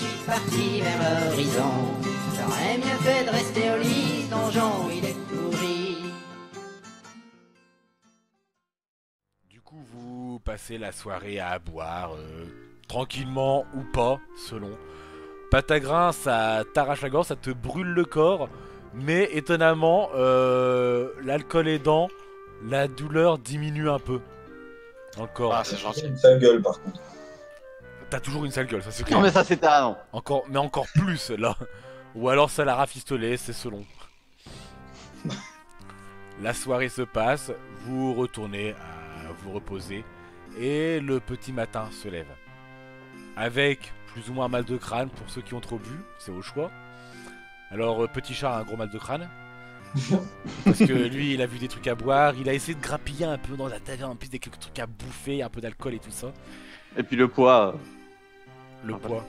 suis parti vers l'horizon. J'aurais mieux fait de rester au lit, ce donjon il est pourri. Du coup, vous passez la soirée à boire, tranquillement ou pas, selon. Patagrin, ça t'arrache la gorge, ça te brûle le corps, mais étonnamment, l'alcool aidant, la douleur diminue un peu. Dans le corps. Ah, c'est gentil. J'ai une sale gueule par contre. T'as toujours une sale gueule, ça c'est Non clair. mais ça c'était avant. Encore, mais encore plus là. Ou alors ça l'a rafistolé, c'est selon. La soirée se passe, vous retournez à vous reposer et le petit matin se lève. Avec plus ou moins un mal de crâne pour ceux qui ont trop bu, c'est au choix. Alors petit chat a un gros mal de crâne. Parce que lui il a vu des trucs à boire, il a essayé de grappiller un peu dans la taverne, en plus des quelques trucs à bouffer, un peu d'alcool et tout ça. Et puis le poids, Le Ah, poids.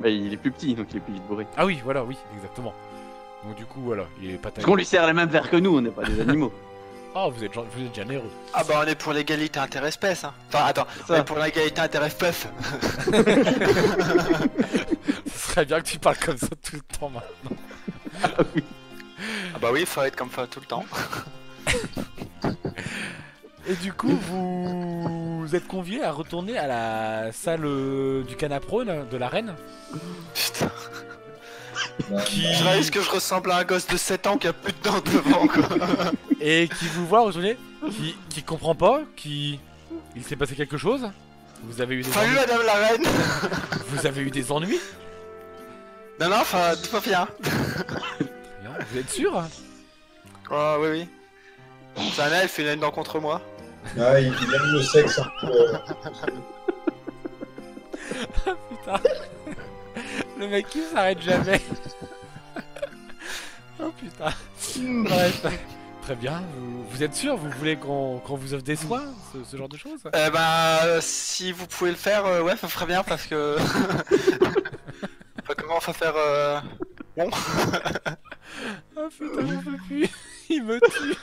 bah, il est plus petit donc il est plus vite bourré. Ah oui, voilà, oui, exactement. Donc du coup voilà, il est pas Parce qu'on lui sert les mêmes verres que nous, on n'est pas des animaux. Oh, vous êtes généreux. Ah bah on est pour l'égalité interespèce hein. Enfin attends, on Ça. est pour l'égalité interespèce. Ce serait bien que tu parles comme ça tout le temps maintenant. Ah bah oui, faut être comme ça tout le temps. Et du coup, vous êtes conviés à retourner à la salle du Canaprone de la reine. Putain. Qui... Je réalise que je ressemble à un gosse de 7 ans qui a plus de dents devant quoi. Et qui vous voit retourner, qui comprend pas, qui... Il s'est passé quelque chose. Vous avez eu des Salut ennuis. madame la reine. Vous avez eu des ennuis. Non non, enfin tout va bien. Bien, vous êtes sûr? Oh oui oui. C'est un elfe, il a une dent contre moi. Ah, il aime le sexe un peu. Putain. Le mec il s'arrête jamais. Oh putain. Bref. Très bien, vous êtes sûr? Vous voulez qu'on vous offre des soins? Ce genre de choses? Eh bah si vous pouvez le faire, ouais ça ferait bien parce que... Enfin, comment on va faire bon. Oh putain, j'en peux plus. Il me tue.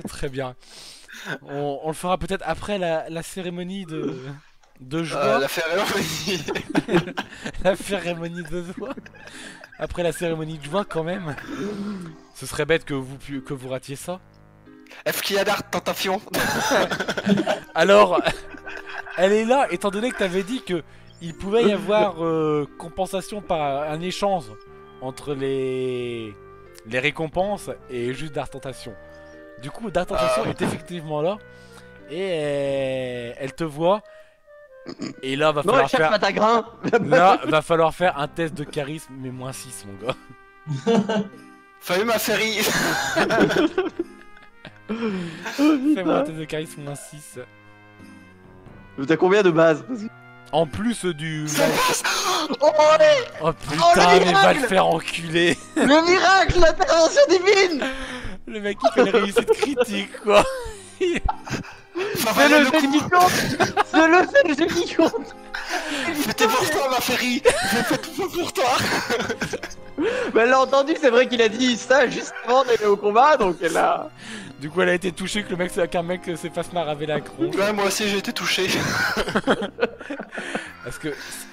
Très bien. On le fera peut-être après la cérémonie de joie. La cérémonie. La cérémonie de joie. Après la cérémonie de joie quand même. Ce serait bête que vous ratiez ça. Est-ce qu'il y a d'art tentation? Alors, elle est là étant donné que t'avais dit que il pouvait y avoir compensation par un échange entre les récompenses et juste d'art tentation. Du coup, d'art tentation est effectivement là et elle te voit. Et là, va Non, falloir chef faire... Patagrin. Là, va falloir faire un test de charisme, mais moins 6, mon gars. Salut ma férie. Fais-moi un test de charisme, moins 6. T'as combien de base? En plus du... Oh allez. Oh Oh, putain, le mais va le miracle. faire enculer. Le miracle, l'intervention divine. Le mec, il fait une réussite critique, quoi. C'est le jeu qui compte. C'est le jeu qui compte. C'était pour toi ma férie. J'ai fait tout ça pour toi. Mais elle l'a entendu, c'est vrai qu'il a dit ça juste avant d'aller au combat, donc elle a... Du coup, elle a été touchée que qu'un mec s'est fasse maraver la cronche. Ouais, moi aussi j'ai été touché. Parce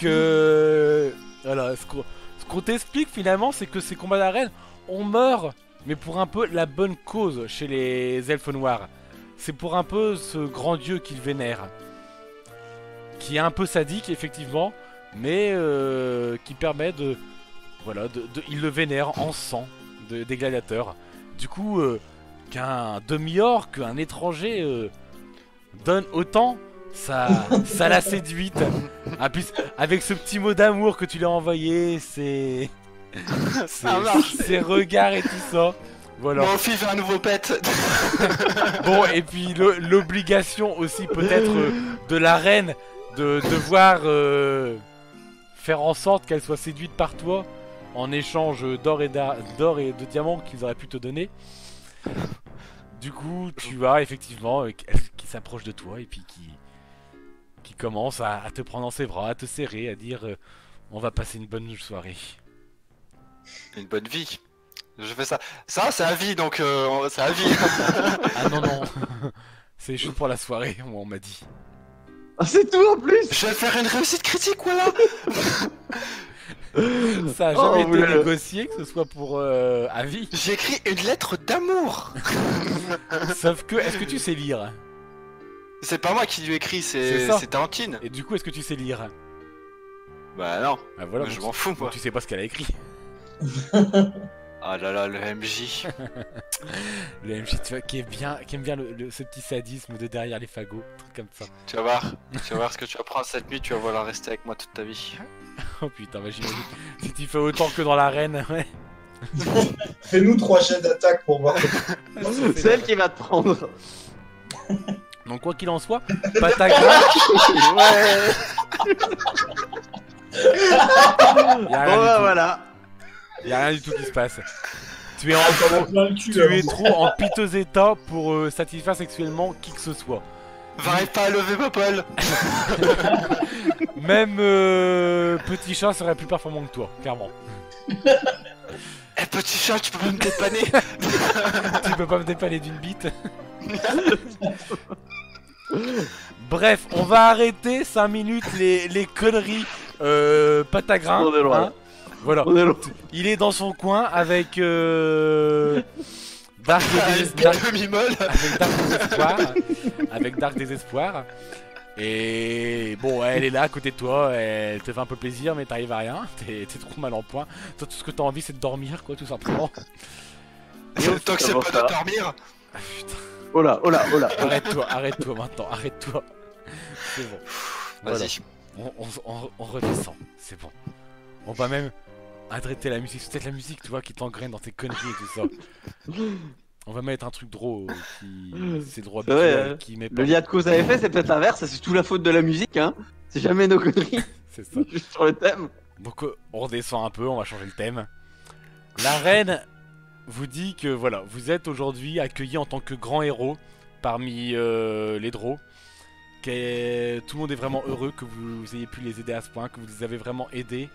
que voilà, ce qu'on t'explique finalement, c'est que ces combats d'arène, on meurt, mais pour un peu la bonne cause chez les elfes noirs. C'est pour un peu ce grand dieu qu'ils vénèrent, qui est un peu sadique effectivement, mais qui permet de, voilà, il le vénère en sang des gladiateurs. Du coup, qu'un demi-orc, un étranger donne autant, ça l'a séduite. Ah, puis, avec ce petit mot d'amour que tu lui as envoyé, ses regards et tout ça. Voilà. Moi aussi j'ai un nouveau pet. Bon, et puis l'obligation aussi peut-être de la reine de devoir faire en sorte qu'elle soit séduite par toi en échange d'or et de diamants qu'ils auraient pu te donner. Du coup, tu as effectivement qui s'approche de toi et puis qui commence à te prendre dans ses bras, à te serrer, à dire on va passer une bonne soirée. Une bonne vie. Je fais ça. Ça, c'est à vie, donc c'est à vie. Ah non, non. C'est juste pour la soirée, on m'a dit. Ah, c'est tout en plus. Je vais faire une réussite critique, voilà. Ça a Oh, jamais été oulala. négocié, que ce soit pour avis. J'ai écrit une lettre d'amour. Sauf que, est-ce que tu sais lire? C'est pas moi qui lui ai écrit, C'est ça. c'est Tarantine. Et du coup, est-ce que tu sais lire? Bah non, Ah voilà, je donc m'en fous donc moi. tu sais pas ce qu'elle a écrit. Ah là là, le MJ. Le MJ, tu vois, qui aime bien ce petit sadisme de derrière les fagots, truc comme ça. Tu vas voir ce que tu vas prendre cette nuit, tu vas vouloir rester avec moi toute ta vie. Oh putain, bah j'imagine. Si tu fais autant que dans l'arène, ouais. Fais-nous 3 jets d'attaque pour voir. C'est elle qui va te prendre. Donc quoi qu'il en soit, Patagra, Ouais. y a Bon rien bah du tout. voilà. Y a rien du tout qui se passe. Tu es T'en as en, plein le cul, tu là. es trop en piteux état pour satisfaire sexuellement qui que ce soit. J'arrive pas à lever ma poêle. Même petit chat serait plus performant que toi, clairement. Eh petit chat, tu peux pas me dépanner. Tu peux pas me dépanner d'une bite. Bref, on va arrêter 5 minutes les conneries Patagrin. On est loin. Voilà. On est loin. Il est dans son coin avec Dark Avec Dark- demi-molle. avec Dark Désespoir. Avec Dark Désespoir. Et bon, elle est là à côté de toi, elle te fait un peu plaisir, mais t'arrives à rien, t'es trop mal en point. Toi, tout ce que t'as envie, c'est de dormir, quoi, tout simplement. Tant que c'est Comment pas ça de dormir. Ah, putain. Oh là, oh là, oh là. Arrête-toi maintenant, arrête-toi. C'est bon. Voilà. Vas-y. On redescend, c'est bon. On va même arrêter la musique, c'est peut-être la musique, tu vois, qui t'engraine dans tes conneries et tout ça. On va mettre un truc drôle qui. C'est drôle C'est vrai, habituel, hein. qui met Le pas. lien de cause à effet, c'est peut-être l'inverse, c'est tout la faute de la musique, hein. C'est jamais nos conneries, C'est ça. juste sur le thème. Donc on redescend un peu, on va changer le thème. La reine vous dit que voilà, vous êtes aujourd'hui accueillis en tant que grand héros parmi les drôles. Tout le monde est vraiment heureux que vous ayez pu les aider à ce point, que vous les avez vraiment aidés.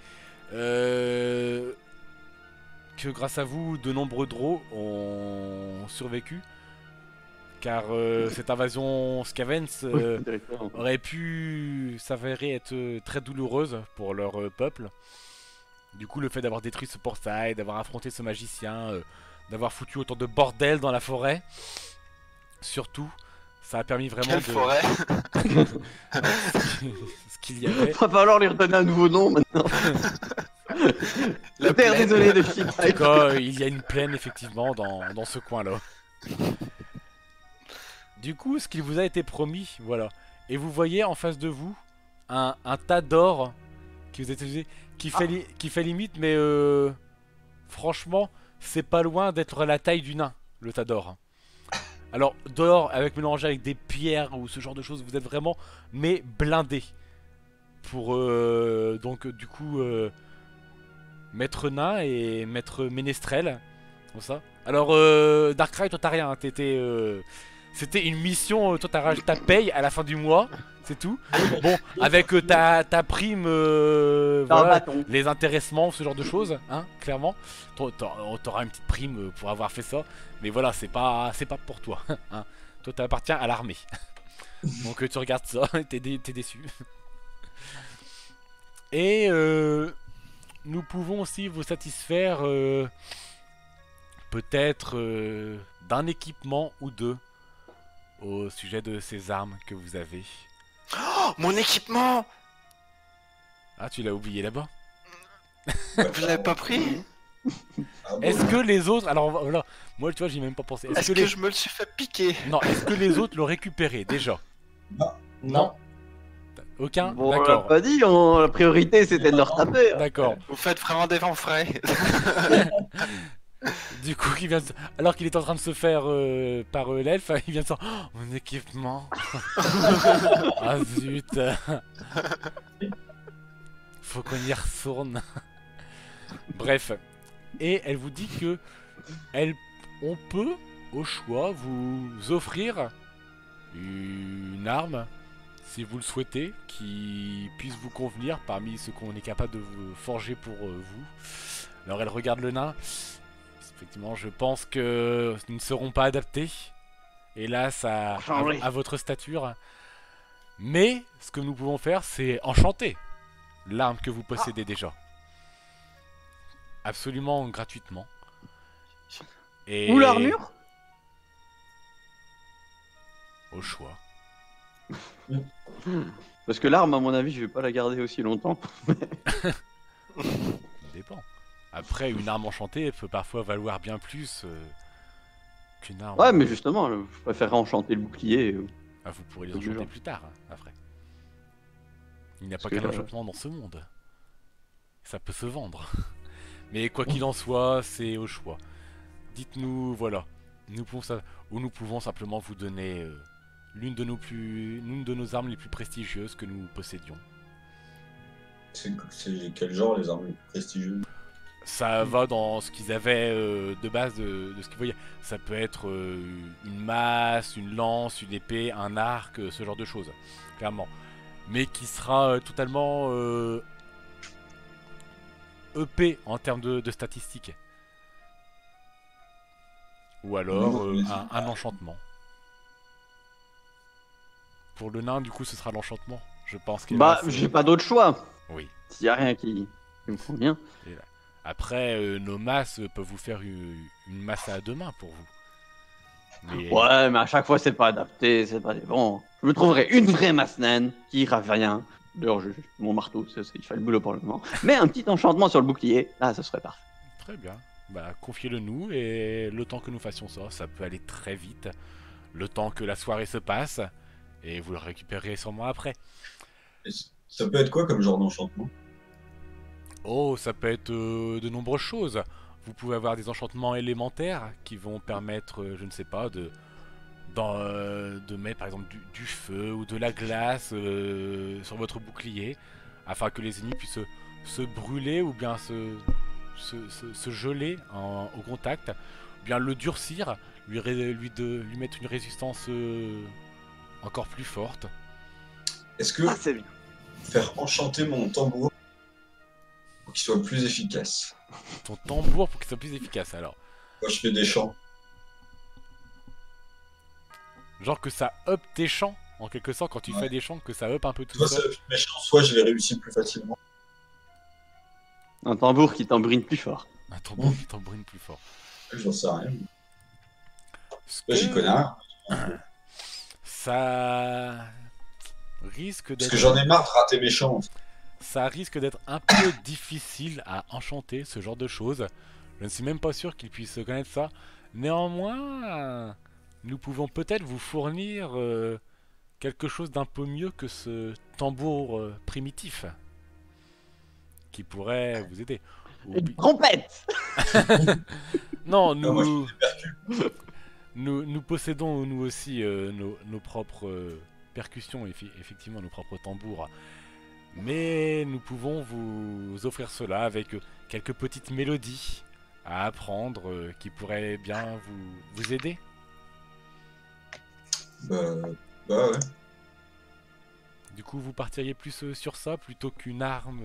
Que grâce à vous, de nombreux drôles ont survécu. Car cette invasion Scavens Directement. aurait pu s'avérer être très douloureuse pour leur peuple. Du coup, le fait d'avoir détruit ce portail, d'avoir affronté ce magicien, d'avoir foutu autant de bordel dans la forêt, surtout, ça a permis vraiment Quelle de... forêt. ce qu'il y avait. Va falloir lui redonner un nouveau nom maintenant. La Père, plaine. désolé de En tout Philippe. cas, il y a une plaine effectivement dans ce coin-là. Du coup, ce qu'il vous a été promis, voilà. Et vous voyez en face de vous un tas d'or qui vous est utilisé, qui fait limite, mais franchement, c'est pas loin d'être la taille du nain, le tas d'or. Alors, d'or avec mélangé avec des pierres ou ce genre de choses, vous êtes vraiment, mais blindé. Pour donc, du coup, Maître Nain et Maître Ménestrel. Comme ça. Alors, Darkrai, toi t'as rien, hein, c'était une mission, toi t'as ta paye à la fin du mois, c'est tout. Bon, avec ta prime, T'as un voilà, bâton. les intéressements, ce genre de choses, hein, clairement. T'auras une petite prime pour avoir fait ça, mais voilà, c'est pas pour toi. Hein. Toi t'appartiens à l'armée. Donc tu regardes ça, et t'es déçu. Et nous pouvons aussi vous satisfaire peut-être d'un équipement ou deux au sujet de ces armes que vous avez. Oh, mon équipement. Ah, tu l'as oublié là-bas. Vous l'avez pas pris? Ah bon. Est-ce que les autres... Alors voilà, moi tu vois, j'y ai même pas pensé. Est-ce que je me le suis fait piquer? Non, est-ce que les autres l'ont récupéré déjà? Non. Aucun? Bon, on l'a D'accord. pas dit, la priorité c'était de leur taper. D'accord. Vous faites vraiment des vents frais. Du coup, alors qu'il est en train de se faire par l'elfe, il vient de sortir. Oh, mon équipement. Ah zut. Faut qu'on y retourne. Bref. Et elle vous dit que on peut, au choix, vous offrir une arme, si vous le souhaitez, qui puisse vous convenir parmi ce qu'on est capable de vous forger pour vous. Alors elle regarde le nain. Effectivement, je pense que ils ne seront pas adaptés, hélas, à votre stature. Mais ce que nous pouvons faire, c'est enchanter l'arme que vous possédez déjà. Absolument gratuitement. Et Ou l'armure? au choix. Parce que l'arme, à mon avis, je vais pas la garder aussi longtemps. Ça dépend. Après, une arme enchantée peut parfois valoir bien plus qu'une arme. Ouais, mais justement, je préférerais enchanter le bouclier. Ah, vous pourrez les Du enchanter genre. plus tard, hein, après. Il n'y a pas Parce qu'un que, enchantement dans ce monde. Ça peut se vendre. Mais quoi qu'il en soit, c'est au choix. Dites-nous, voilà. Nous pouvons simplement vous donner l'une de nos armes les plus prestigieuses que nous possédions. C'est quel genre les armes les plus prestigieuses? Ça va dans ce qu'ils avaient de base de ce qu'ils voyaient. Ça peut être une masse, une lance, une épée, un arc, ce genre de choses, clairement. Mais qui sera totalement EP en termes de statistiques. Ou alors un enchantement. Pour le nain, du coup, ce sera l'enchantement. Je pense qu'il Bah, j'ai pas d'autre choix. Oui. S'il y a rien qui me convient. Après, nos masses peuvent vous faire une masse à deux mains pour vous. Mais... Ouais, mais à chaque fois, c'est pas adapté, c'est pas bon. Je me trouverai une vraie masse naine qui ira rien. D'ailleurs, mon marteau, il fait le boulot pour le moment. Mais un petit enchantement sur le bouclier, là, ce serait parfait. Très bien. Bah, confiez-le nous et le temps que nous fassions ça peut aller très vite. Le temps que la soirée se passe et vous le récupérerez sûrement après. Et ça peut être quoi comme genre d'enchantement? Oh, ça peut être de nombreuses choses. Vous pouvez avoir des enchantements élémentaires qui vont permettre, je ne sais pas, de mettre par exemple du feu ou de la glace sur votre bouclier afin que les ennemis puissent se brûler ou bien se geler au contact, ou bien le durcir, lui mettre une résistance encore plus forte. Est-ce que Ah, c'est bien. faire enchanter mon tambour pour qu'il soit plus efficace? Ton tambour pour qu'il soit plus efficace alors. Moi je fais des chants. Genre que ça up tes chants, en quelque sorte, quand tu Ouais. fais des chants, que ça up un peu tout Soit ça. ça fait méchant, soit je les réussis plus facilement. Un tambour qui tambourine plus fort. Un tambour qui tambourine plus fort. J'en sais rien. Ce Là j'y que connais rien. ça risque Parce d'être que j'en ai marre de rater mes chants. En fait. ça risque d'être un peu difficile à enchanter ce genre de choses. Je ne suis même pas sûr qu'ils puissent connaître ça. Néanmoins, nous pouvons peut-être vous fournir quelque chose d'un peu mieux que ce tambour primitif qui pourrait vous aider. Ou Une trompette. Non, Non, moi, nous possédons nous aussi nos propres percussions, effectivement nos propres tambours. Mais nous pouvons vous offrir cela avec quelques petites mélodies à apprendre qui pourraient bien vous aider. Bah ouais. Du coup, vous partiriez plus sur ça plutôt qu'une arme.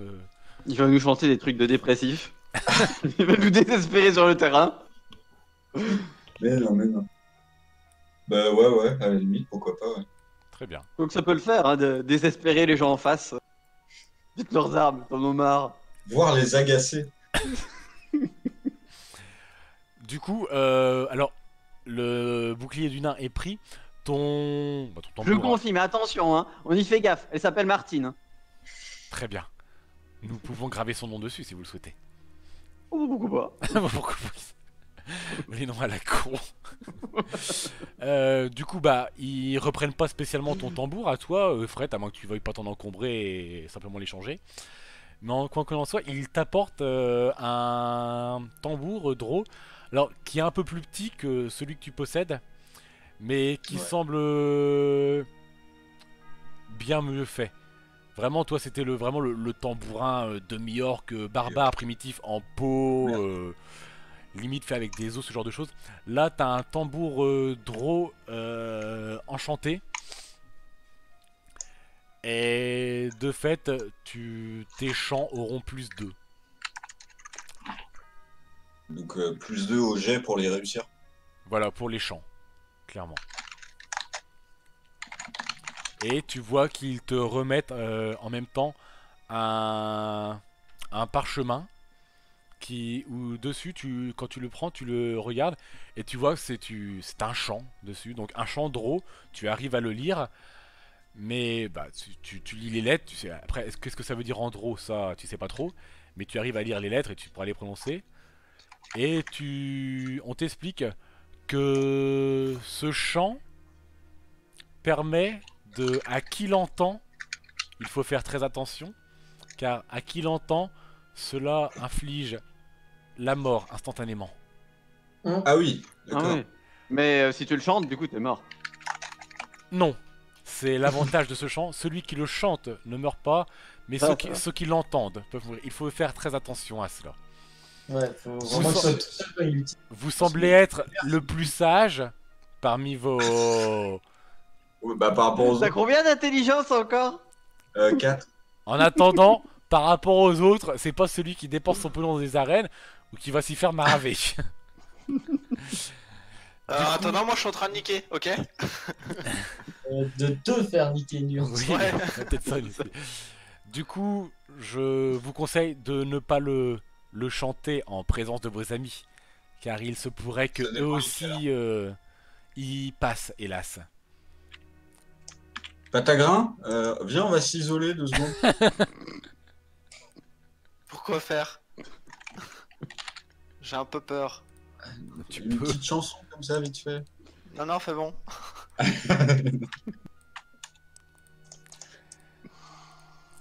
Il va nous chanter des trucs de dépressif. Il va nous désespérer sur le terrain. Mais non. Bah ouais, à la limite, pourquoi pas, ouais. Très bien. Donc ça peut le faire, hein, de désespérer les gens en face. Dites leurs armes, t'en as marre. Voire les agacer. Du coup, alors, le bouclier du nain est pris. Ton Je tambour, confie, mais attention, hein, on y fait gaffe. Elle s'appelle Martine. très bien. Nous pouvons graver son nom dessus si vous le souhaitez. Oh, pourquoi pas. Pourquoi les noms à la con. Du coup, bah, ils reprennent pas spécialement ton tambour à toi, Fred, à moins que tu veuilles pas t'en encombrer et simplement l'échanger. Mais quoi qu'il en soit, ils t'apportent un tambour draw, alors qui est un peu plus petit que celui que tu possèdes, mais qui Ouais. semble bien mieux fait. Vraiment, toi, c'était vraiment le tambourin demi-orc barbare primitif en peau, limite fait avec des os, ce genre de choses. Là, t'as un tambour draw enchanté. Et de fait, tes chants auront plus 2. Donc plus 2 au jet pour les réussir. Voilà, pour les chants, clairement. Et tu vois qu'ils te remettent en même temps un parchemin où dessus, quand tu le prends, tu le regardes et tu vois que c'est un chant dessus. Donc un chant draw, tu arrives à le lire. Mais bah, tu lis les lettres, tu sais, après, qu'est-ce que ça veut dire en draw, ça, tu sais pas trop. Mais tu arrives à lire les lettres et tu pourras les prononcer. Et on t'explique que ce chant permet à qui l'entend, il faut faire très attention, car à qui l'entend, cela inflige la mort instantanément. Ah oui, Ah d'accord. ouais. Mais si tu le chantes, du coup, t'es mort. Non, c'est l'avantage de ce chant, celui qui le chante ne meurt pas, mais Ah, ceux qui l'entendent peuvent mourir. Il faut faire très attention à cela. Ouais, faut vraiment que ce soit tout seul quand il l'utilise. Vous semblez être le plus sage parmi vos... Ouais, bah, par rapport aux T'as autres, combien d'intelligence encore? 4. En attendant, par rapport aux autres, c'est pas celui qui dépense son pognon dans des arènes ou qui va s'y faire maraver. Alors, attendant, moi je suis en train de niquer, ok? De te faire niquer Nur. Oui, Ouais. c'est peut-être ça l'idée. Du coup, je vous conseille de ne pas le chanter en présence de vos amis, car il se pourrait que Ça eux dépend aussi y passent, hélas. Patagrin, viens, on va s'isoler 2 secondes. Pourquoi faire? J'ai un peu peur. Tu Une peux. petite chanson comme ça, vite fait. Non, non, fais bon.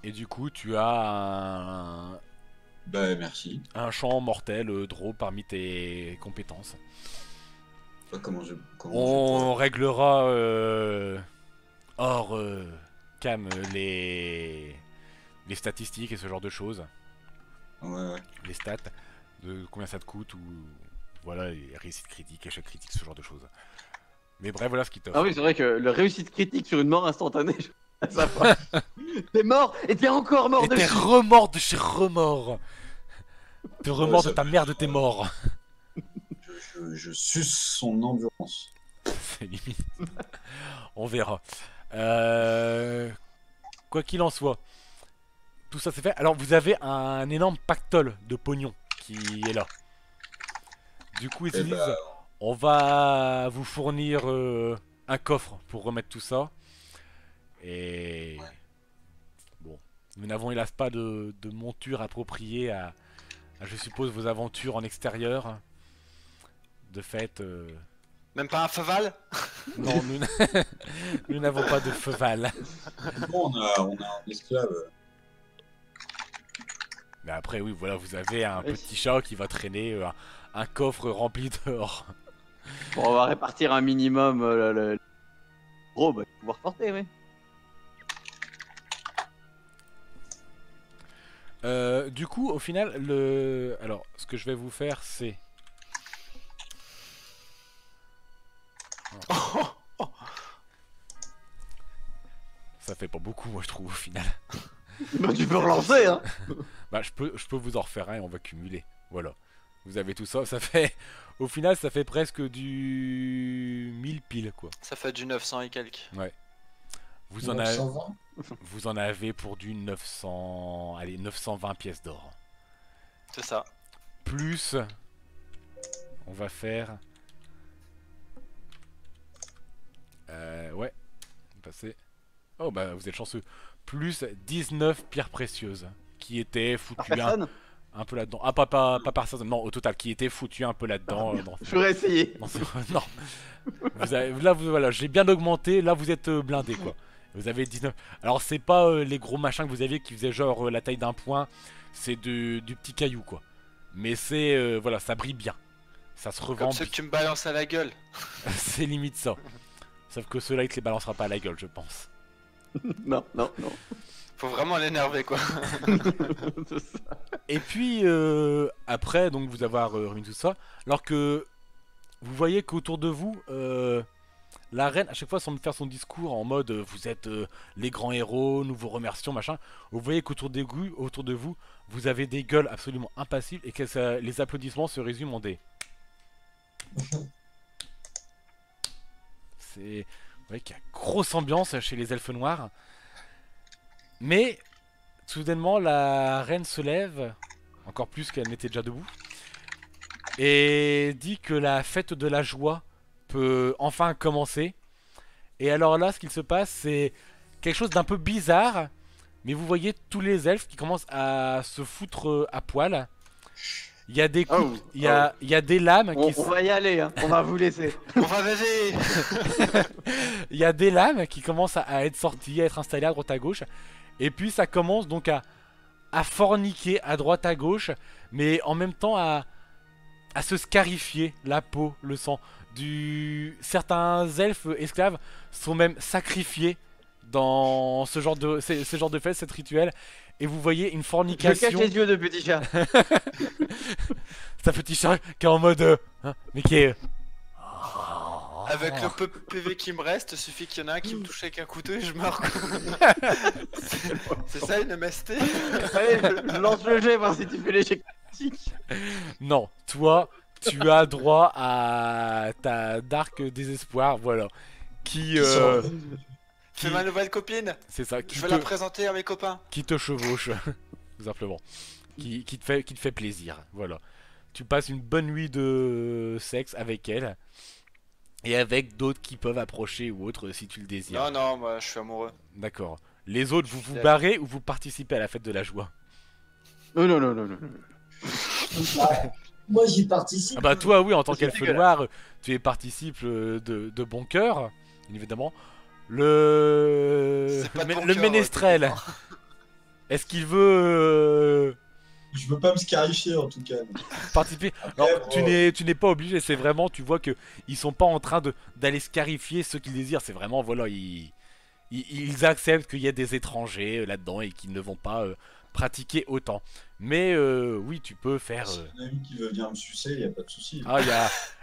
Et du coup, tu as Bah, merci. un champ mortel draw parmi tes compétences. Pas comment je On réglera hors cam les statistiques et ce genre de choses, Ouais, ouais. les stats, de combien ça te coûte ou voilà les réussites critiques, échecs critiques, ce genre de choses. Mais bref, voilà ce qui t'offre. Ah oui, c'est vrai que le réussite critique sur une mort instantanée, ça va. T'es mort et t'es encore mort Et t'es dessus. remords de chez remords. T'es remords ça de ta peut mère être, de tes morts. Je suce son endurance. C'est limite. On verra. Quoi qu'il en soit, tout ça c'est fait. Alors vous avez un énorme pactole de pognon qui est là. Du coup ils se Eh disent, bah, on va vous fournir un coffre pour remettre tout ça. Et bon, nous n'avons hélas pas de monture appropriée à, je suppose, vos aventures en extérieur. De fait, Même pas un feval? non, nous n'avons pas de feval. bon, on a un esclave. Mais après, oui, voilà, vous avez un Oui. petit chat qui va traîner un coffre rempli d'or. Bon, on va répartir un minimum le... Gros, bah, pouvoir porter, oui. Du coup, au final, alors, ce que je vais vous faire, c'est... Ça fait pas beaucoup, moi, je trouve, au final. Bah, tu peux relancer, hein. Bah, je peux vous en refaire un et on va cumuler. Voilà. Vous avez tout ça, ça fait... Au final, ça fait presque du 1000 piles, quoi. Ça fait du 900 et quelques. Vous en avez... 920. Vous en avez pour du 900... Allez, 920 pièces d'or. C'est ça. Plus... On va faire... Ouais. Passer... Oh bah vous êtes chanceux. Plus 19 pierres précieuses. Qui étaient Par foutues personne. un peu là-dedans. Ah pas par personne. Non, au total. Qui étaient foutues un peu là-dedans. J'aurais essayé. Non. Là, voilà, j'ai bien augmenté. Là, vous êtes blindé, quoi. Vous avez 19. Alors, c'est pas les gros machins que vous aviez qui faisaient genre la taille d'un point. C'est du petit caillou, quoi. Mais c'est. Voilà, ça brille bien. Ça se revend Comme ceux que tu me balances à la gueule. C'est limite ça. Sauf que ceux-là, il te les balancera pas à la gueule, je pense. Non, non, non. Faut vraiment l'énerver, quoi. C'est ça. Et puis, après, donc, vous avoir remis tout ça. Alors que vous voyez qu'autour de vous, la reine, à chaque fois, semble faire son discours en mode vous êtes les grands héros, nous vous remercions, machin. Vous voyez qu'autour de vous, vous avez des gueules absolument impassibles et que les applaudissements se résument en des. voyez qu'il y a grosse ambiance chez les elfes noirs. Mais, soudainement, la reine se lève, encore plus qu'elle n'était déjà debout, et dit que la fête de la joie peut enfin commencer. Et alors là, ce qu'il se passe, c'est quelque chose d'un peu bizarre, mais vous voyez tous les elfes qui commencent à se foutre à poil. Il y a des coups, il y a des lames On va y aller, hein. On va vous laisser. On va baiser. il y a des lames qui commencent à être sorties, à être installées à droite à gauche. Et puis ça commence donc à forniquer à droite à gauche, mais en même temps à se scarifier la peau, le sang. Certains elfes esclaves sont même sacrifiés dans ce genre de fête, cette rituel. Et vous voyez une Je fornication. cache les yeux de petit chat. C'est un petit chat qui est en mode mais qui est Avec le peu de PV qui me reste, suffit qu'il y en a un qui me touche avec un couteau et je meurs. quoi. C'est ça une MST? Allez, je lance le jet, voir si tu fais l'échec critique. non, toi tu as droit à ta dark désespoir, voilà, qui C'est ma nouvelle copine. c'est ça, qui Je vais te, la présenter à mes copains. qui te chevauche, tout simplement, qui te fait plaisir, voilà. Tu passes une bonne nuit de sexe avec elle et avec d'autres qui peuvent approcher ou autres si tu le désires. Non, non, moi je suis amoureux. D'accord. Les autres, vous vous barrez ou vous participez à la fête de la joie? Non, non, non, non, non. Moi, j'y participe. Ah bah toi oui, en tant C'est qu'elfe dégueulasse. noir, tu es participe de bon cœur, bien évidemment. Le C'est pas de bon le cœur, ménestrel, est-ce qu'il veut Je veux pas me scarifier en tout cas. participer? Non, Bro. tu n'es pas obligé, c'est vraiment, tu vois que ils sont pas en train d'aller scarifier ceux qu'ils désirent, c'est vraiment, voilà, ils acceptent qu'il y ait des étrangers là-dedans et qu'ils ne vont pas pratiquer autant. Mais oui, tu peux faire... Si y en a une qui veut venir me sucer, y a pas de souci. Ah,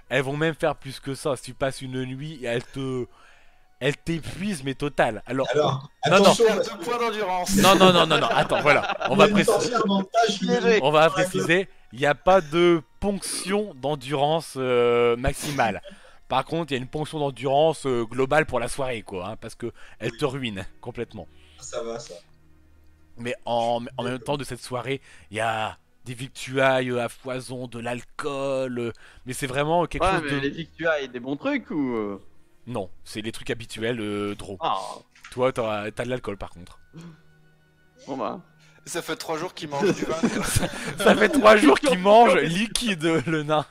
elles vont même faire plus que ça. Si tu passes une nuit, elles t'épuisent, mais total. Alors, Alors, Non, non. attention, Perte de points d'endurance. non, attends, voilà. On va, Piégé. on va préciser, il n'y a pas de ponction d'endurance maximale. Par contre, il y a une ponction d'endurance globale pour la soirée, quoi, hein, parce que elle te ruine complètement. Ça va, ça. Mais en même temps de cette soirée, il y a des victuailles à foison, de l'alcool, mais c'est vraiment quelque Ouais, chose mais de... les victuailles, des bons trucs ou. Non, c'est les trucs habituels, Dro. Ah, Toi, t'as de l'alcool par contre. bon bah. Ça fait 3 jours qu'il mange du vin. quoi. Ça fait 3 jours qu'il mange liquide, le nain.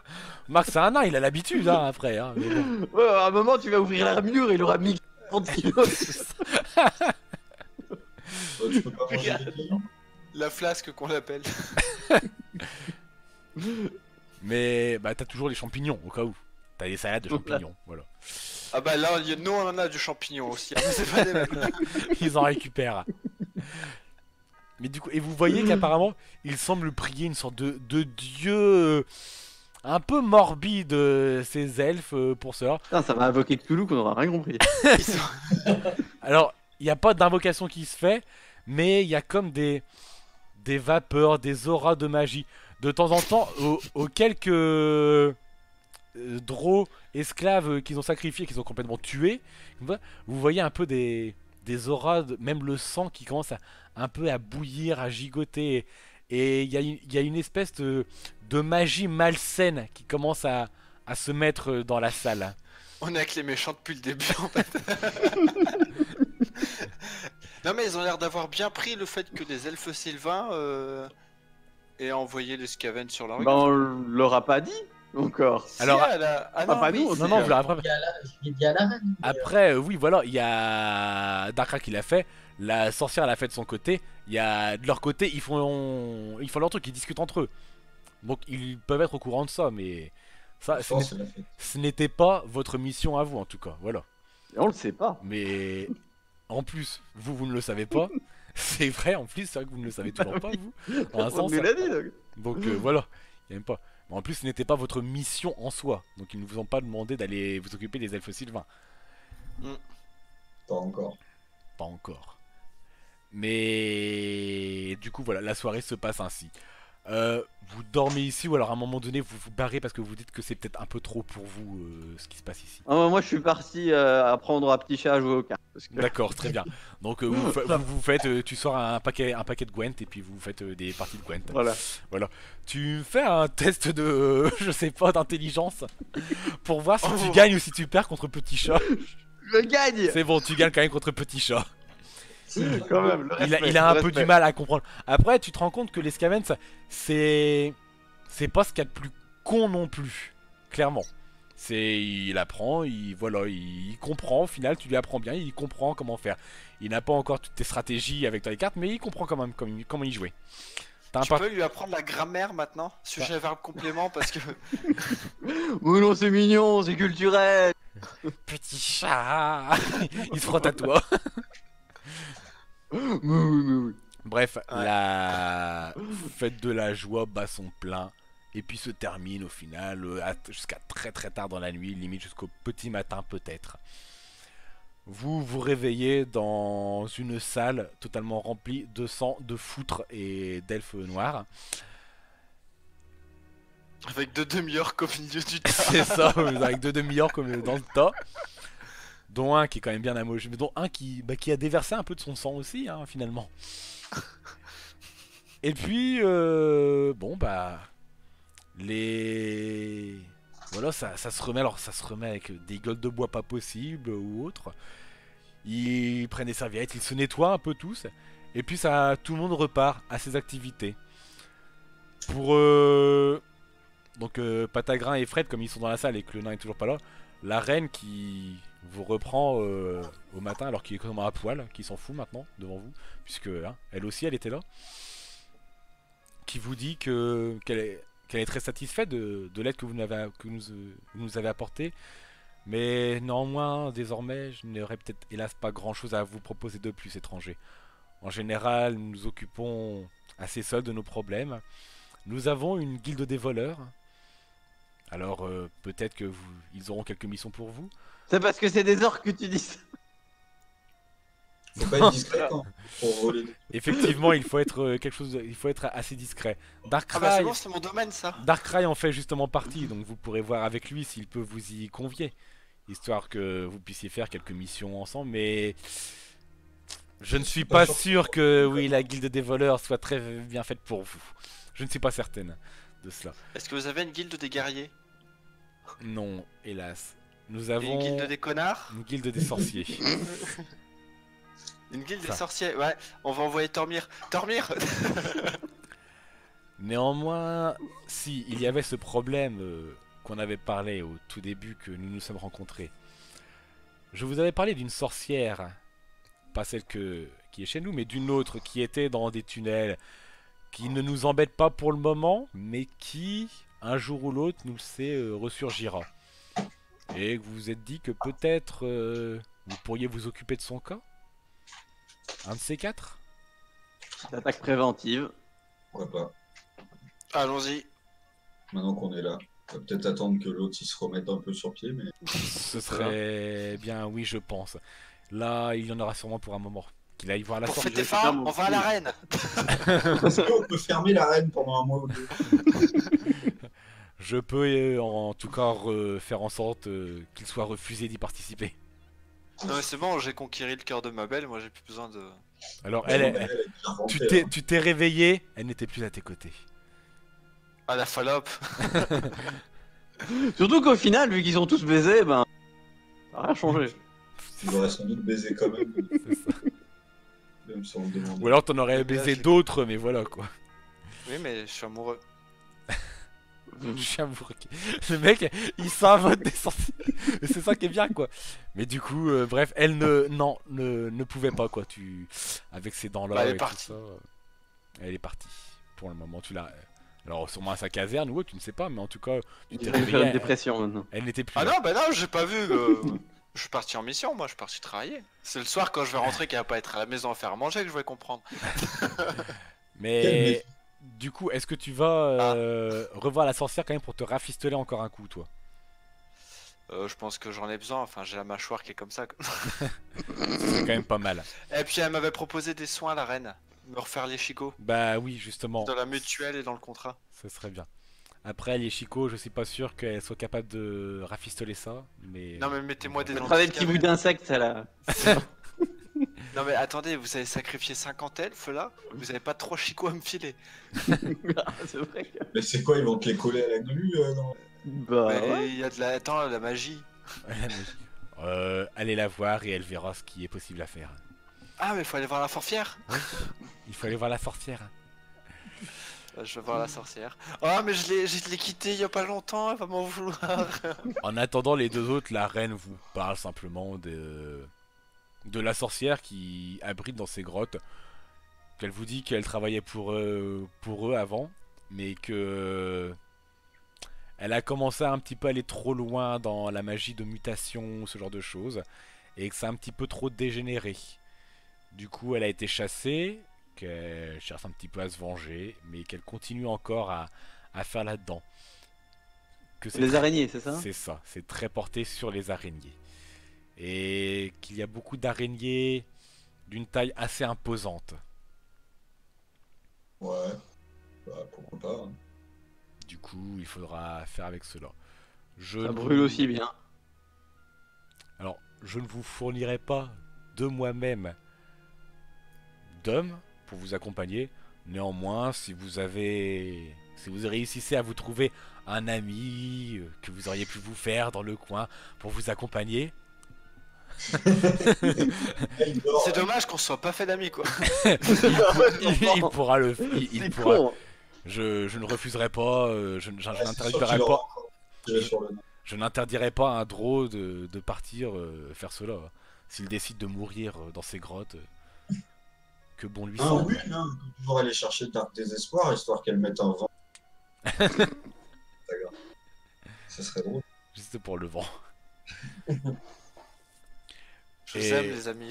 Marc, c'est un nain, il a l'habitude, hein, après. Hein, mais bon. Ouais, à un moment, tu vas ouvrir l'armure et il aura mis 30 kilos. Tu peux pas manger des billes. La flasque qu'on l'appelle. Mais bah, t'as toujours les champignons, au cas où. T'as des salades de champignons, voilà. Ah bah là, nous on en a du champignon aussi. C'est pas les mêmes. Ils en récupèrent. Mais du coup, et vous voyez qu'apparemment, il semble prier une sorte de dieu un peu morbide, ces elfes, pour cela. Putain, ça va invoquer Cthulhu qu'on aura rien compris. Ils sont- Alors, il n'y a pas d'invocation qui se fait, mais il y a comme des vapeurs, des auras de magie. De temps en temps, aux quelques drôles esclaves qu'ils ont sacrifiés, qu'ils ont complètement tués, vous voyez un peu des auras, même le sang qui commence un peu à bouillir, à gigoter. Et il y a une espèce de magie malsaine qui commence à se mettre dans la salle. On est avec les méchants depuis le début en fait. Non mais ils ont l'air d'avoir bien pris le fait que des elfes sylvains aient envoyé les Skaven sur la rue. Bah, on leur a pas dit encore. Si, alors, ah pas nous, oui, Non, si, non, vous après, Je l'ai dit à la reine. mais, après oui, voilà, il y a Darkra qui l'a fait, la sorcière l'a fait de son côté, il y a de leur côté, ils font leur truc, ils discutent entre eux. Donc ils peuvent être au courant de ça, mais ça, Je pense que c'est la fête. ce n'était pas votre mission à vous en tout cas, voilà. Et on le sait pas. Mais en plus, vous ne le savez pas. C'est vrai, en plus, c'est vrai que vous ne le savez toujours pas, vous. Dans un On sens. nous l'a dit, donc. Donc voilà, il y a même pas. Mais en plus, ce n'était pas votre mission en soi. Donc ils ne vous ont pas demandé d'aller vous occuper des elfes sylvains. Pas encore. Pas encore. Mais du coup, voilà, la soirée se passe ainsi. Vous vous dormez ici ou alors à un moment donné vous vous barrez parce que vous dites que c'est peut-être un peu trop pour vous ce qui se passe ici. Moi, je suis parti apprendre à petit chat à jouer aux cartes. Parce que... D'accord, très bien. Donc vous faites, tu sors un paquet de Gwent et puis vous faites des parties de Gwent. Voilà. Tu fais un test de, je sais pas, d'intelligence pour voir si tu gagnes ou si tu perds contre Petit Chat. Je gagne. C'est bon, tu gagnes quand même contre Petit Chat. Quand même. Il a un peu du mal à comprendre. Après, tu te rends compte que les Scavens, c'est pas ce qu'il y a de plus con non plus, clairement. Il apprend, il comprend. Au final, tu lui apprends bien, il comprend comment faire. Il n'a pas encore toutes tes stratégies avec les cartes, mais il comprend quand même comment y jouer. Tu peux lui apprendre la grammaire maintenant, sujet verbe complément, parce que Oh non, c'est mignon, c'est culturel. Petit chat, il se frotte à toi. Oui. Bref, la fête de la joie bat son plein et puis se termine au final jusqu'à très très tard dans la nuit, limite jusqu'au petit matin peut-être. Vous vous réveillez dans une salle totalement remplie de sang, de foutre et d'elfes noirs. avec 2 demi-orques au milieu du tas. C'est ça, avec 2 demi-orques comme dans le tas. Dont un qui est quand même bien amoché, mais dont un qui a déversé un peu de son sang aussi, hein, finalement. Et puis, voilà, ça se remet, alors ça se remet avec des gueules de bois pas possibles ou autre. Ils prennent des serviettes, ils se nettoient un peu tous, et puis tout le monde repart à ses activités. Pour Patagrin et Fred, comme ils sont dans la salle et que le nain est toujours pas là, la reine qui vous reprend au matin alors qu'il est comme à poil, qui s'en fout maintenant devant vous, puisque elle aussi elle était là, qui vous dit qu'elle est très satisfaite de l'aide que vous nous avez apportée, mais néanmoins désormais je n'aurai peut-être hélas pas grand chose à vous proposer de plus, étranger. En général nous nous occupons assez seuls de nos problèmes. Nous avons une guilde des voleurs. Alors peut-être que ils auront quelques missions pour vous. C'est parce que c'est des orques que tu dis ça. Faut pas être discret quand pour voler. Effectivement, il faut être assez discret. Ah Darkrai, bah c'est bon, c'est mon domaine ça. Darkrai en fait justement partie, donc vous pourrez voir avec lui s'il peut vous y convier, histoire que vous puissiez faire quelques missions ensemble. Mais je ne suis pas sûr que la guilde des voleurs soit très bien faite pour vous. Je ne suis pas certaine de cela. Est-ce que vous avez une guilde des guerriers? Non, hélas. Nous Et avons une guilde des connards? une guilde des sorciers. Une guilde des Ça. sorciers, ouais, on va envoyer Tormir. Tormir. Néanmoins, si il y avait ce problème qu'on avait parlé au tout début que nous nous sommes rencontrés, je vous avais parlé d'une sorcière, pas celle qui est chez nous, mais d'une autre qui était dans des tunnels, qui ne nous embête pas pour le moment, mais qui, un jour ou l'autre, nous le sait, ressurgira. Et que vous vous êtes dit que peut-être vous pourriez vous occuper de son cas? Un de ces 4? Attaque préventive. Pourquoi pas. Allons-y. Maintenant qu'on est là, on va peut-être attendre que l'autre il se remette un peu sur pied, mais Ce serait bien, oui, je pense. Là, il y en aura sûrement pour un moment. Qu'il aille voir la Pour sorcière. fêter fin, on va à l'arène. est-ce qu'on peut fermer l'arène pendant un mois ou deux? Je peux en tout cas faire en sorte qu'il soit refusé d'y participer. Non mais c'est bon, j'ai conquis le cœur de ma belle, moi j'ai plus besoin de... Alors, Elle est déjà rentrée, tu t'es réveillé, elle n'était plus à tes côtés. Ah la fallope. Surtout qu'au final, vu qu'ils ont tous baisé, ben. Ça n'a rien changé. Il aurait sans doute baisé quand même. C'est ça. Même si on le demandait. Ou alors t'en aurais baisé d'autres, mais voilà quoi. Oui mais je suis amoureux. Je suis amoureux. Le mec, il s'invente des sorciers. Et c'est ça qui est bien quoi. Mais du coup, bref, elle ne pouvait pas quoi. Avec ses dents là Bah, elle est et tout partie. ça, elle est partie. Pour le moment, tu l'as. Alors sûrement à sa caserne ou autre, tu ne sais pas, mais en tout cas, tu t'es Il va faire réveillé. une dépression maintenant. Elle n'était plus Ah là. non bah non, j'ai pas vu. Je suis parti en mission, moi je suis parti travailler. C'est le soir quand je vais rentrer qu'elle va pas être à la maison à faire à manger que je vais comprendre. Mais du coup, est-ce que tu vas revoir la sorcière quand même pour te rafistoler encore un coup, toi? Je pense que j'en ai besoin, enfin j'ai la mâchoire qui est comme ça. C'est quand même pas mal. Et puis elle m'avait proposé des soins la reine. Me refaire les chicots. Bah oui, justement. Dans la mutuelle et dans le contrat. Ça serait bien. Après, les chicots, je suis pas sûr qu'elles soient capables de rafistoler ça, mais... Non mais mettez-moi des Mettra des lentilles petits bouts d'insectes, ça là. Non mais attendez, vous avez sacrifié 50 elfes là. Vous avez pas 3 chicots à me filer. C'est vrai que. Mais c'est quoi, ils vont te les coller à la glu non Bah Mais ouais. il y a de la... Attends, la magie. allez la voir et elle verra ce qui est possible à faire. Ah mais faut aller voir la forfière. Il faut aller voir la sorcière. Je vais voir la sorcière. Oh mais je l'ai quitté il y a pas longtemps, elle va m'en vouloir. En attendant les deux autres, la reine vous parle simplement de la sorcière qui abrite dans ces grottes. Qu'elle vous dit qu'elle travaillait pour eux avant, mais que elle a commencé à un petit peu aller trop loin dans la magie de mutation, ce genre de choses, et que ça a un petit peu trop dégénéré. Du coup, elle a été chassée, qu'elle cherche un petit peu à se venger, mais qu'elle continue encore à faire là-dedans. Que c'est Les très- araignées, c'est ça? C'est ça, c'est très porté sur les araignées. Et qu'il y a beaucoup d'araignées d'une taille assez imposante. Ouais. Bah, pourquoi pas. Hein. Du coup, il faudra faire avec cela. Je Ça ne brûle vous- aussi bien. Alors, je ne vous fournirai pas de moi-même d'hommes pour vous accompagner. Néanmoins, si vous réussissez à vous trouver un ami que vous auriez pu vous faire dans le coin pour vous accompagner, Elle dort, C'est dommage qu'on soit pas fait d'amis quoi. il pourra le, il C'est pourra. con. Je ne refuserai pas, je ouais, c'est sûr n'interdirai qu'il pas, aura encore tiré sur le nom. je n'interdirai pas à un drôle de partir faire cela. S'il décide de mourir dans ces grottes, que bon lui Ah semble. oui, non, on peut toujours aller chercher Dark Désespoir, histoire qu'elle mette un vent. D'accord. Ça serait drôle. Juste pour le vent. Je Et- vous aime les amis.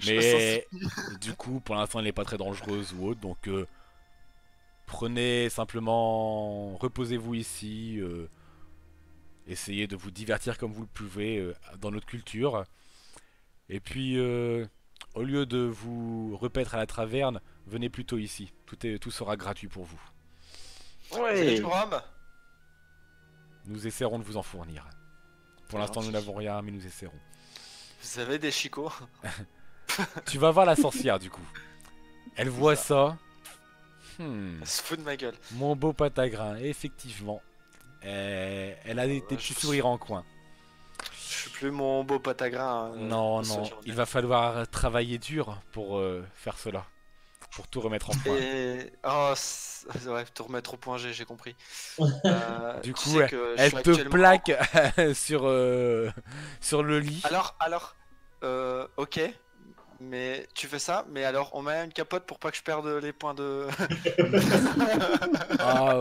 Je me Mais du coup, pour l'instant, elle n'est pas très dangereuse ou autre, donc prenez simplement, reposez-vous ici, essayez de vous divertir comme vous le pouvez dans notre culture. Et puis, au lieu de vous repaître à la taverne, venez plutôt ici. Tout sera gratuit pour vous. Vous avez Ouais. du rhum Nous essaierons de vous en fournir. Pour C'est l'instant, nous gentil. n'avons rien, mais nous essaierons. Vous avez des chicots Tu vas voir la sorcière, du coup. Elle voit ça. Elle se fout de ma gueule. Mon beau Patagrin, effectivement. Elle a des Ouais, petits je- sourires en coin. Je suis plus mon beau patagrin. Non, de ceux non, qui ont il dit. va falloir travailler dur pour faire cela. Pour tout remettre en point. Et... Oh, ouais, te remettre au point G, j'ai compris. Du Tu coup, sais que je Elle suis te actuellement- plaque sur le lit. Alors, ok, mais tu fais ça, mais alors on met une capote pour pas que je perde les points de... Ah,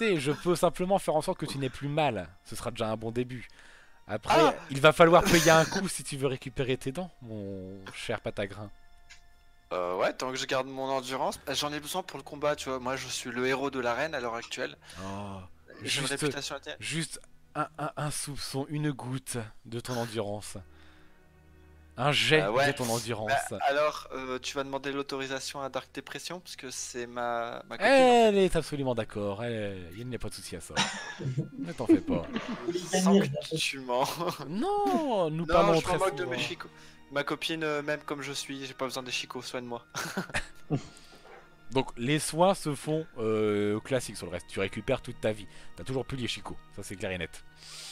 je peux simplement faire en sorte que tu n'aies plus mal. Ce sera déjà un bon début. Après, Ah il va falloir payer un coup si tu veux récupérer tes dents, mon cher Patagrin. Ouais, tant que je garde mon endurance, j'en ai besoin pour le combat, tu vois. Moi, je suis le héros de l'arène à l'heure actuelle. Oh, J'ai une juste- réputation à tenir. Juste un soupçon, une goutte de ton endurance. Un jet Ouais. de ton endurance. Alors, tu vas demander l'autorisation à Dark Dépression, parce que c'est ma copine. Elle est absolument d'accord. Il n'y a pas de souci à ça. Ne t'en fais pas. Je sens que tu mens. Non, nous Non, parlons je très me moque de souvent. mes chicots. Ma copine, même comme je suis, j'ai pas besoin des chicots, soigne-moi. Donc les soins se font au classique sur le reste. Tu récupères toute ta vie. T'as toujours plus les chicots. Ça c'est clair et net.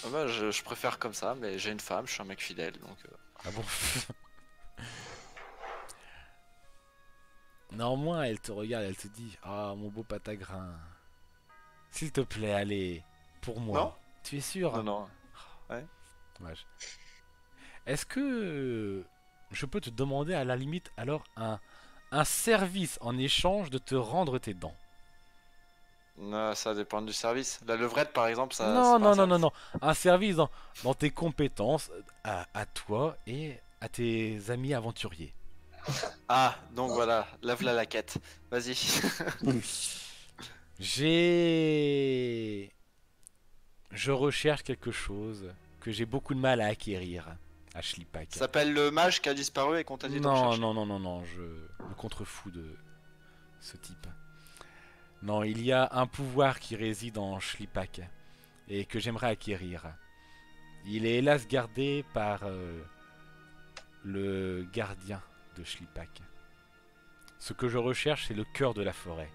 Ah bah, je préfère comme ça, mais j'ai une femme, je suis un mec fidèle, donc... Ah bon. Néanmoins, elle te regarde, elle te dit: Ah, mon beau Patagrin. S'il te plaît, allez. Pour moi. Non. Tu es sûr? Non. Dommage. Est-ce que je peux te demander à la limite alors un service en échange de te rendre tes dents? Non, ça dépend du service. La levrette, par exemple, ça... Non, c'est pas un non, non, non, service. non. Un service dans tes compétences à toi et à tes amis aventuriers. Ah, donc voilà, lave-la la quête. Vas-y. Je recherche quelque chose que j'ai beaucoup de mal à acquérir à Schlippack. Ça s'appelle le mage qui a disparu et qu'on t'a dit de Non, rechercher. non, je me contrefous de ce type. Non, il y a un pouvoir qui réside en Schlippack et que j'aimerais acquérir. Il est hélas gardé par le gardien de Schlippack. Ce que je recherche, c'est le cœur de la forêt.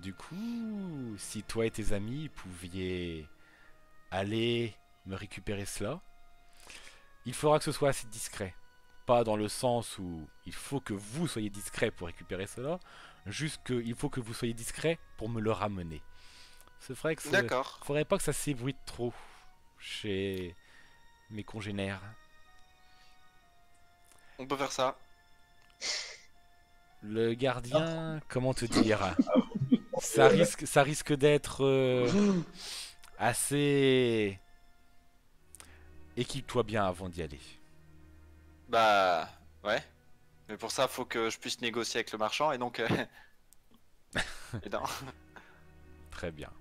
Du coup, si toi et tes amis pouviez aller me récupérer cela, il faudra que ce soit assez discret. Pas dans le sens où il faut que vous soyez discret pour récupérer cela, juste qu'il faut que vous soyez discret pour me le ramener. C'est vrai que D'accord. faudrait pas que ça s'ébruite trop chez mes congénères. On peut faire ça. Le gardien, comment te dire, ça risque d'être assez... Équipe-toi bien avant d'y aller. Bah, ouais. Mais pour ça, faut que je puisse négocier avec le marchand et donc. Et non. Très bien.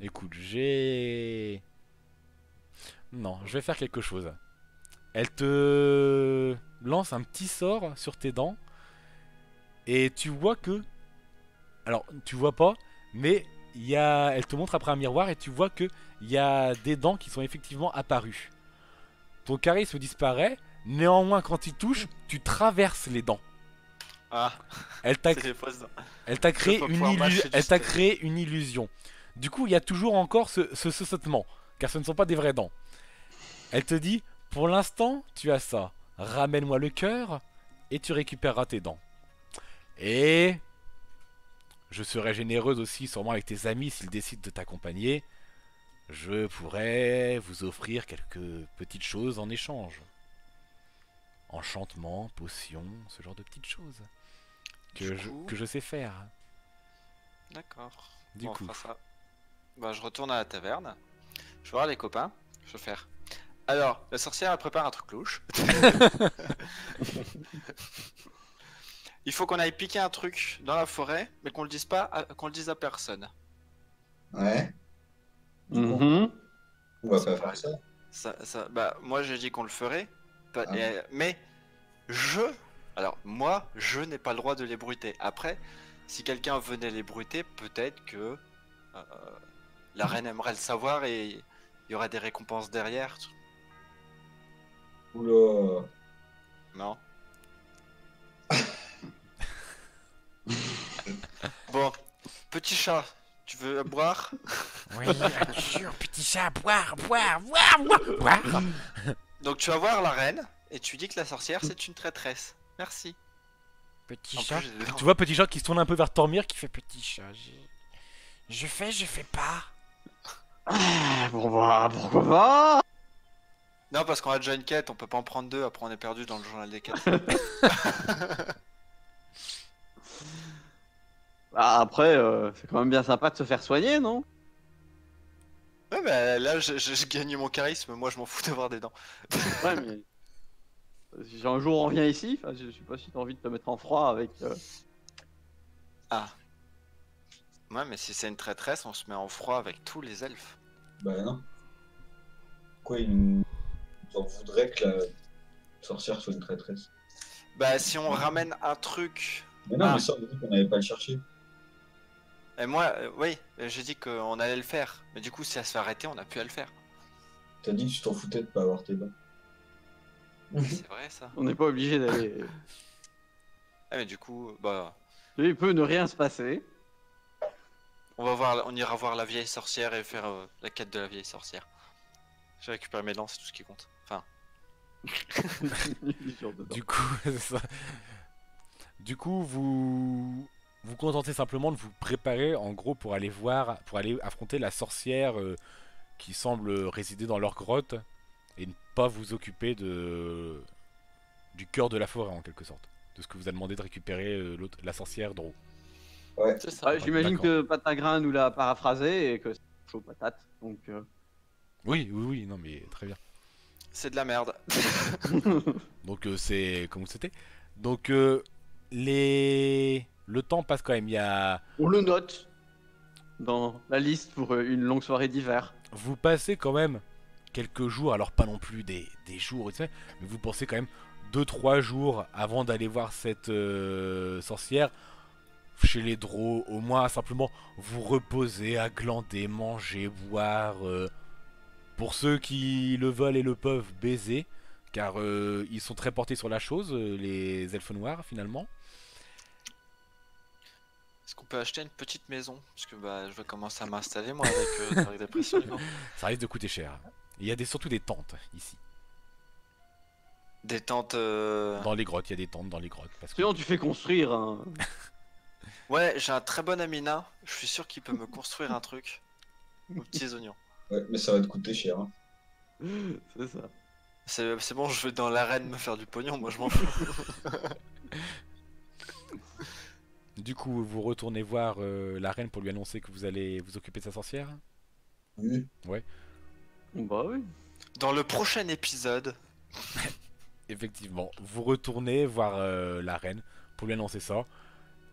Écoute, j'ai... Non, je vais faire quelque chose. Elle te lance un petit sort sur tes dents. Et tu vois que... Alors, tu vois pas, mais il y a... elle te montre après un miroir et tu vois que il y a des dents qui sont effectivement apparues. Ton charisme disparaît, néanmoins quand il touche, tu traverses les dents. Ah, Elle t'a c'est les fausses dents. Elle t'a créé, Je vais pas pouvoir mâcher du elle t'a steak. créé une illusion. Du coup, il y a toujours encore ce sautement, car ce ne sont pas des vraies dents. Elle te dit, pour l'instant, tu as ça. Ramène-moi le cœur et tu récupéreras tes dents. Et je serai généreuse aussi, sûrement avec tes amis, s'ils décident de t'accompagner. Je pourrais vous offrir quelques petites choses en échange. Enchantements, potions, ce genre de petites choses. Du coup- Que je sais faire. D'accord. Du Bon, coup. on fera ça. Bah, je retourne à la taverne. Je vais voir les copains. Je vais faire. Alors, la sorcière, elle prépare un truc louche. Il faut qu'on aille piquer un truc dans la forêt, mais qu'on le dise pas, qu'on le dise à personne. Ouais. Du coup, Mhm. on va C'est pas pareil. faire ça. Bah, moi j'ai dit qu'on le ferait, Ah. mais alors moi, je n'ai pas le droit de les bruiter. Après, si quelqu'un venait les bruiter, peut-être que la reine aimerait le savoir et il y aurait des récompenses derrière. Oula. Non. Bon, petit chat, tu veux boire? Oui, bien sûr, petit chat, boire. Donc tu vas voir la reine et tu dis que la sorcière c'est une traîtresse. Merci. Petit En chat. plus, j'ai des dents. Tu vois petit chat qui se tourne un peu vers Tormir qui fait petit chat. Je fais pas. Ah, pourquoi pas? Non, parce qu'on a déjà une quête, on peut pas en prendre deux, après on est perdu dans le journal des quêtes. Bah, après, c'est quand même bien sympa de se faire soigner, non? Ouais, bah là j'ai gagné mon charisme, moi je m'en fous d'avoir des dents. Ouais, mais si un jour on revient ici, enfin, je sais pas si t'as envie de te mettre en froid avec. Ah. Ouais, mais si c'est une traîtresse, on se met en froid avec tous les elfes. Bah non. Pourquoi ils en voudraient que la sorcière soit une traîtresse? Bah si on ramène un truc... Mais non, Ah. mais ça, on a dit qu'on n'allait pas le chercher. Et moi, oui, j'ai dit qu'on allait le faire. Mais du coup, si elle se fait arrêter, on a pu à le faire. T'as dit que tu t'en foutais de pas avoir tes dents. C'est vrai ça. On n'est pas obligé d'aller. Ah, mais du coup, bah... Il peut ne rien se passer. On ira voir la vieille sorcière et faire la quête de la vieille sorcière. J'ai récupéré mes dents, c'est tout ce qui compte. Enfin, Du coup, c'est ça. Du coup, vous vous contentez simplement de vous préparer en gros pour aller affronter la sorcière qui semble résider dans leur grotte et ne pas vous occuper du cœur de la forêt en quelque sorte. De ce que vous a demandé de récupérer la sorcière Drow. c'est ça. Ouais, j'imagine d'accord. que Patagrin nous l'a paraphrasé et que c'est chaud patate. Donc. Oui, non mais très bien. C'est de la merde. Donc c'est comme c'était. Donc le temps passe quand même. Il y a On le note dans la liste pour une longue soirée d'hiver. Vous passez quand même quelques jours, alors pas non plus des jours, tu sais, mais vous pensez quand même 2-3 jours avant d'aller voir cette sorcière chez les Drow, au moins simplement vous reposer, à glander, manger, boire, pour ceux qui le veulent et le peuvent, baiser, car ils sont très portés sur la chose, les elfes noirs finalement. Est-ce qu'on peut acheter une petite maison? Parce que bah, je vais commencer à m'installer moi avec des pressions. Ça risque de coûter cher. Il y a surtout des tentes ici. Des tentes. Dans les grottes, il y a des tentes dans les grottes. Parce que... Sinon, tu fais construire un. Ouais, j'ai un très bon ami nain. Je suis sûr qu'il peut me construire un truc. Aux petits oignons. Ouais, mais ça va te coûter cher. Hein. C'est ça. C'est bon, je vais dans l'arène me faire du pognon, moi je m'en fous. Du coup, vous retournez voir la reine pour lui annoncer que vous allez vous occuper de sa sorcière? Oui. Bah oui. Dans le prochain épisode. Effectivement, vous retournez voir la reine pour lui annoncer ça.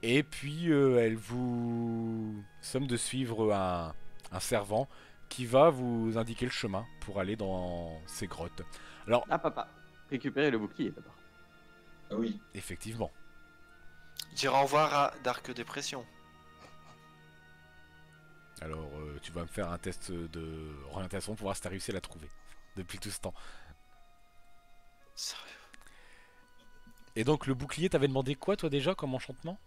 Et puis, elle vous somme de suivre un servant qui va vous indiquer le chemin pour aller dans ces grottes. Alors, Ah, papa. Récupérer le bouclier d'abord. Ah oui. effectivement, Dire au revoir à Dark Dépression. alors tu vas me faire un test de orientation pour voir si tu as réussi à la trouver depuis tout ce temps. Sérieux. Et donc, le bouclier, t'avais demandé quoi toi déjà comme enchantement?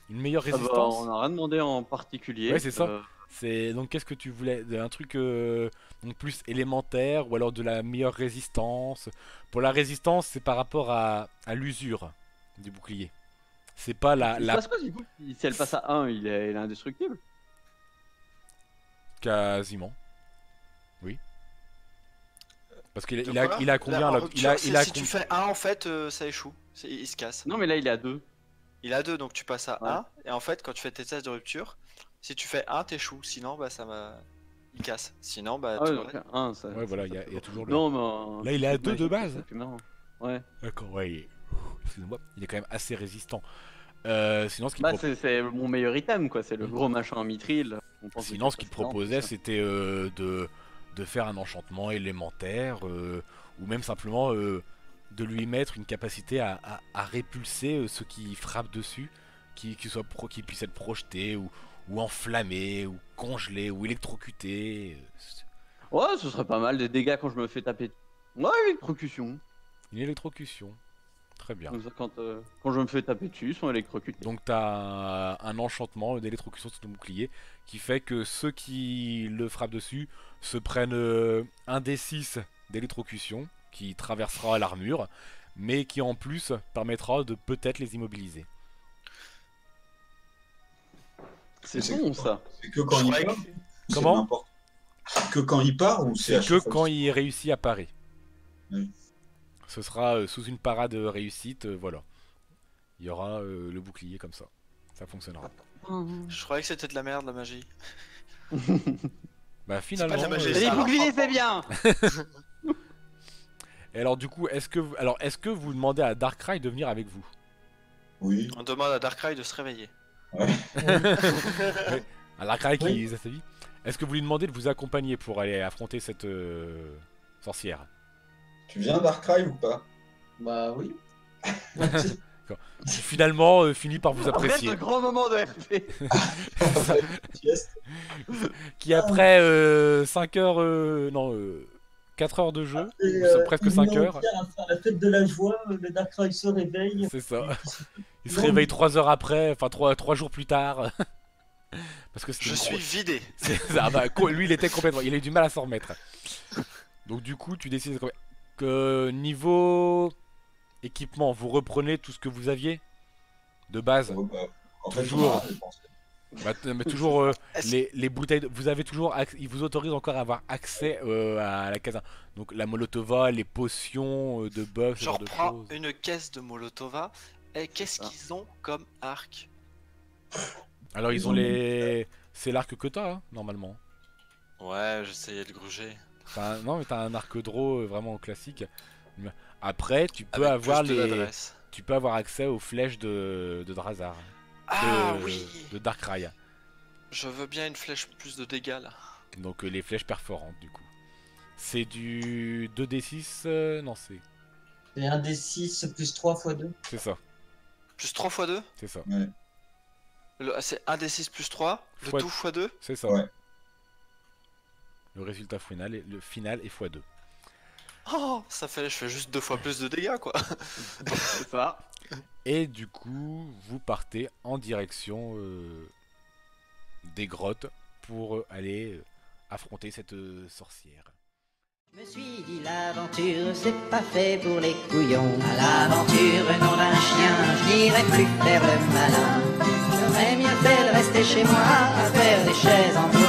Une meilleure Ah bah, résistance? on n'a rien demandé en particulier. Ouais, c'est ça. C'est donc qu'est-ce que tu voulais? Un truc donc plus élémentaire ou alors de la meilleure résistance? Pour la résistance, c'est par rapport à l'usure du bouclier. C'est pas Il se passe quoi du coup? Si elle passe à 1, il est indestructible? quasiment. Oui. Parce qu'il De il a, quoi il a combien Là, là en- il a, si il a si tu com- fais 1 en fait, ça échoue. Il se casse. Non, mais là, il est à 2. Il a 2 donc tu passes à Ouais. 1. Et en fait, quand tu fais tes tests de rupture, si tu fais 1, t'échoues. Sinon, bah ça va. Il casse. Sinon, bah Ah tu ouais, l'aurais. donc 1, ça. Ouais, voilà, ça il y fait a toujours le. Non, mais. Là, il est à 2 de magique, base. c'est plus marrant. Ouais. D'accord, ouais. Excusez-moi, il est quand même assez résistant. Sinon, ce qu'il Bah, propose. c'est mon meilleur item, quoi. C'est le gros machin en mithril. On pense Sinon, que ce qu'il c'est excellent, proposait, ça. c'était de faire un enchantement élémentaire, ou même simplement de lui mettre une capacité à répulser ceux qui frappent dessus, qui puissent être projetés, ou enflammés, ou congelés, ou électrocutés. Ouais, ce serait pas mal. Des dégâts quand je me fais taper. Ouais, électrocution. Une électrocution. Très bien. Comme ça, quand je me fais taper dessus, ils sont électrocutés. Donc tu as un enchantement d'électrocution sur ton bouclier qui fait que ceux qui le frappent dessus se prennent un des 6 d'électrocution qui traversera l'armure, mais qui en plus permettra de peut-être les immobiliser. C'est C'est bon, que- ça. C'est que quand Je il croyais part. que- ou c'est Comment n'importe- C'est que quand il part ou c'est à C'est que chaque fois quand il réussit à parer. Oui. Ce sera sous une parade réussite, voilà. Il y aura le bouclier comme ça. Ça fonctionnera. Je croyais que c'était de la merde la magie. Bah pas finalement. de la magie, Les ça. boucliers, c'est bien. Et alors du coup, est-ce que vous demandez à Darkrai de venir avec vous? Oui. On demande à Darkrai de se réveiller. À Darkrai qui Oui. a sa vie. Est-ce que vous lui demandez de vous accompagner pour aller affronter cette sorcière? Tu viens Darkrai ou pas? Bah oui. Qui finalement finit par vous Après apprécier. ce grand moment de RP. Yes. Qui après 5 heures, non, 4 heures de jeu, Et, ou presque 5 une heures, entière à faire la fête de la joie, le Darkrai se réveille. c'est ça. Il se Non, réveille 3 heures après, enfin 3 jours plus tard. Parce que c'était Je une suis grosse- vidé. c'est ça, bah, lui il était complètement, il a eu du mal à s'en remettre. Donc du coup tu décides que niveau équipement, vous reprenez tout ce que vous aviez de base. Ouais, bah, en fait, Toujours. on a dépensé. Mais toujours Est-ce- les bouteilles, vous avez toujours, ils vous autorisent encore à avoir accès à la case. Donc la molotova, les potions de buff, ce Je genre de reprends choses. une caisse de Molotova. Et qu'est-ce C'est ça. qu'ils ont comme arc? Alors ils ont les, c'est l'arc que t'as hein, normalement. Ouais, j'essayais de gruger. Non mais t'as un arc draw vraiment classique. Après tu peux Avec avoir plus de les, l'adresse. tu peux avoir accès aux flèches de Drazar, Ah de, oui. de Darkrai. Je veux bien une flèche plus de dégâts là. Donc les flèches perforantes du coup. C'est du 2d6. Non, c'est C'est un D6 plus 3 x 2. ça. Plus 3 x 2 C'est ça. C'est 1d6 plus 3, le Fois- tout x 2. C'est ça. Ouais. Le résultat final est x2. Oh, je fais juste 2 fois plus de dégâts quoi. C'est ça. Et du coup, vous partez en direction des grottes pour aller affronter cette sorcière. Je me suis dit l'aventure c'est pas fait pour les couillons. À l'aventure nom d'un chien, je n'irai plus faire le malin. J'aurais mieux fait de rester chez moi à faire des chaises en bois.